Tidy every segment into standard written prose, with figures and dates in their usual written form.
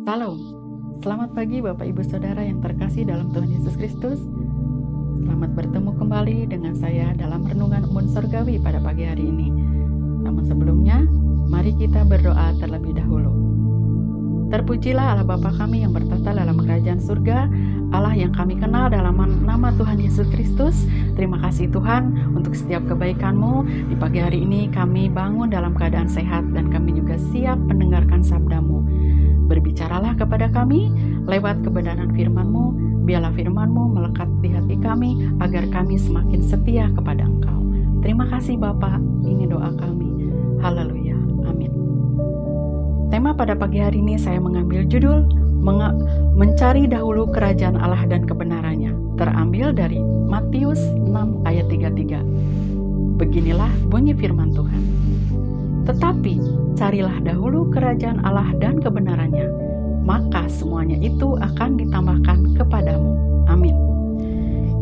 Salam, selamat pagi Bapak Ibu Saudara yang terkasih dalam Tuhan Yesus Kristus. Selamat bertemu kembali dengan saya dalam Renungan Embun Surgawi pada pagi hari ini. Namun sebelumnya, mari kita berdoa terlebih dahulu. Terpujilah Allah Bapa kami yang bertata dalam kerajaan surga, Allah yang kami kenal dalam nama Tuhan Yesus Kristus. Terima kasih Tuhan untuk setiap kebaikan-Mu. Di pagi hari ini kami bangun dalam keadaan sehat dan kami juga siap mendengarkan sabda-Mu. Berbicaralah kepada kami lewat kebenaran firman-Mu. Biarlah firman-Mu melekat di hati kami agar kami semakin setia kepada Engkau. Terima kasih Bapa, ini doa kami. Haleluya, amin. Tema pada pagi hari ini saya mengambil judul Mencari dahulu kerajaan Allah dan kebenarannya. Terambil dari Matius 6 ayat 33. Beginilah bunyi firman Tuhan. Tetapi carilah dahulu kerajaan Allah dan kebenarannya, maka semuanya itu akan ditambahkan kepadamu. Amin.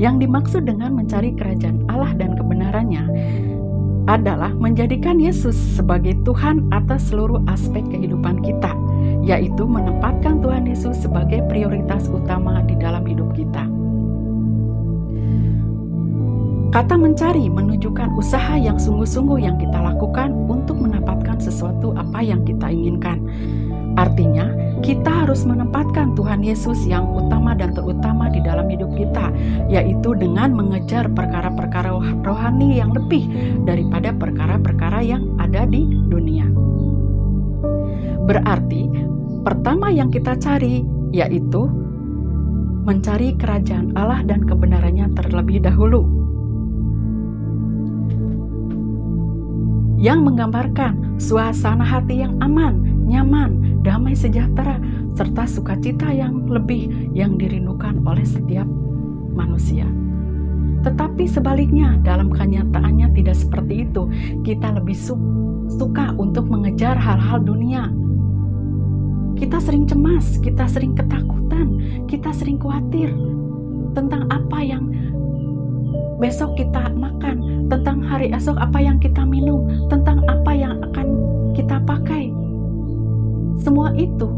Yang dimaksud dengan mencari kerajaan Allah dan kebenarannya adalah menjadikan Yesus sebagai Tuhan atas seluruh aspek kehidupan kita, yaitu menempatkan Tuhan Yesus sebagai prioritas utama di dalam hidup kita. Kata mencari menunjukkan usaha yang sungguh-sungguh yang kita lakukan untuk mendapatkan sesuatu apa yang kita inginkan. Artinya, kita harus menempatkan Tuhan Yesus yang utama dan terutama di dalam hidup kita, yaitu dengan mengejar perkara-perkara rohani yang lebih daripada perkara-perkara yang ada di dunia. Berarti, pertama yang kita cari yaitu mencari kerajaan Allah dan kebenarannya terlebih dahulu, yang menggambarkan suasana hati yang aman, nyaman, damai sejahtera, serta sukacita yang lebih yang dirindukan oleh setiap manusia. Tetapi sebaliknya, dalam kenyataannya tidak seperti itu. Kita lebih suka untuk mengejar hal-hal dunia. Kita sering cemas, kita sering ketakutan, kita sering khawatir tentang apa yang besok kita makan, tentang hari esok apa yang kita minum, tentang apa yang akan kita pakai. Semua itu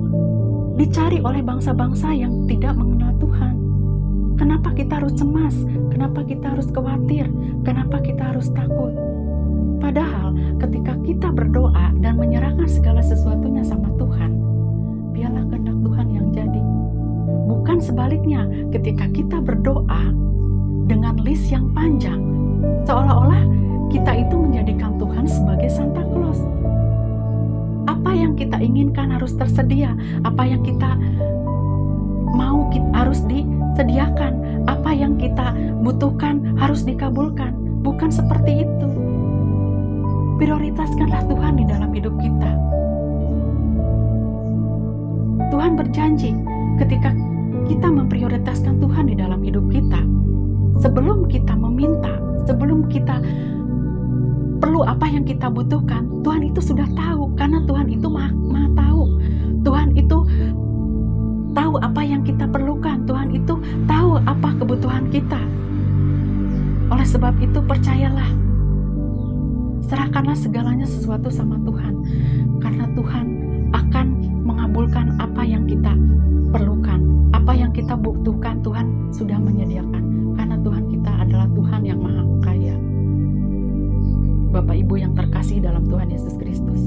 dicari oleh bangsa-bangsa yang tidak mengenal Tuhan. Kenapa kita harus cemas? Kenapa kita harus khawatir? Kenapa kita harus takut? Padahal ketika kita berdoa dan menyerahkan segala sesuatunya sama Tuhan, biarlah kehendak Tuhan yang jadi. Bukan sebaliknya, ketika kita berdoa dengan list yang panjang, seolah-olah kita itu menjadikan Tuhan sebagai Santa Claus. Apa yang kita inginkan harus tersedia, apa yang kita mau harus disediakan, apa yang kita butuhkan harus dikabulkan. Bukan seperti itu. Prioritaskanlah Tuhan di dalam hidup kita. Tuhan berjanji ketika kita memprioritaskan Tuhan di dalam hidup kita, sebelum kita meminta, sebelum kita perlu apa yang kita butuhkan, Tuhan itu sudah tahu, karena Tuhan itu maha tahu. Tuhan itu tahu apa yang kita perlukan. Tuhan itu tahu apa kebutuhan kita. Oleh sebab itu percayalah, serahkanlah segalanya sesuatu sama Tuhan, karena Tuhan akan mengabulkan apa yang kita perlukan, apa yang kita butuhkan. Tuhan sudah menyediakan, karena Tuhan kita adalah Tuhan yang maha kaya. Bapak Ibu yang terkasih dalam Tuhan Yesus Kristus,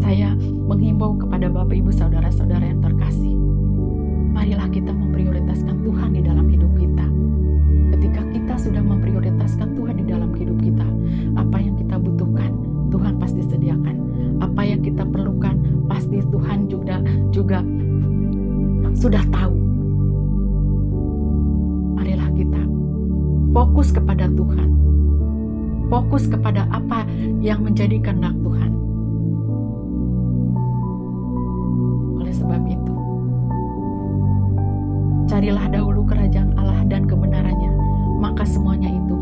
saya menghimbau kepada Bapak Ibu saudara-saudara yang terkasih, marilah kita memprioritaskan Tuhan di dalam hidup kita. Ketika kita sudah memprioritaskan Tuhan di dalam hidup kita, apa yang kita butuhkan Tuhan pasti sediakan. Apa yang kita perlukan pasti Tuhan juga sudah tahu. Marilah kita fokus kepada Tuhan, fokus kepada apa yang menjadi kehendak Tuhan. Oleh sebab itu, carilah dahulu kerajaan Allah dan kebenarannya, maka semuanya itu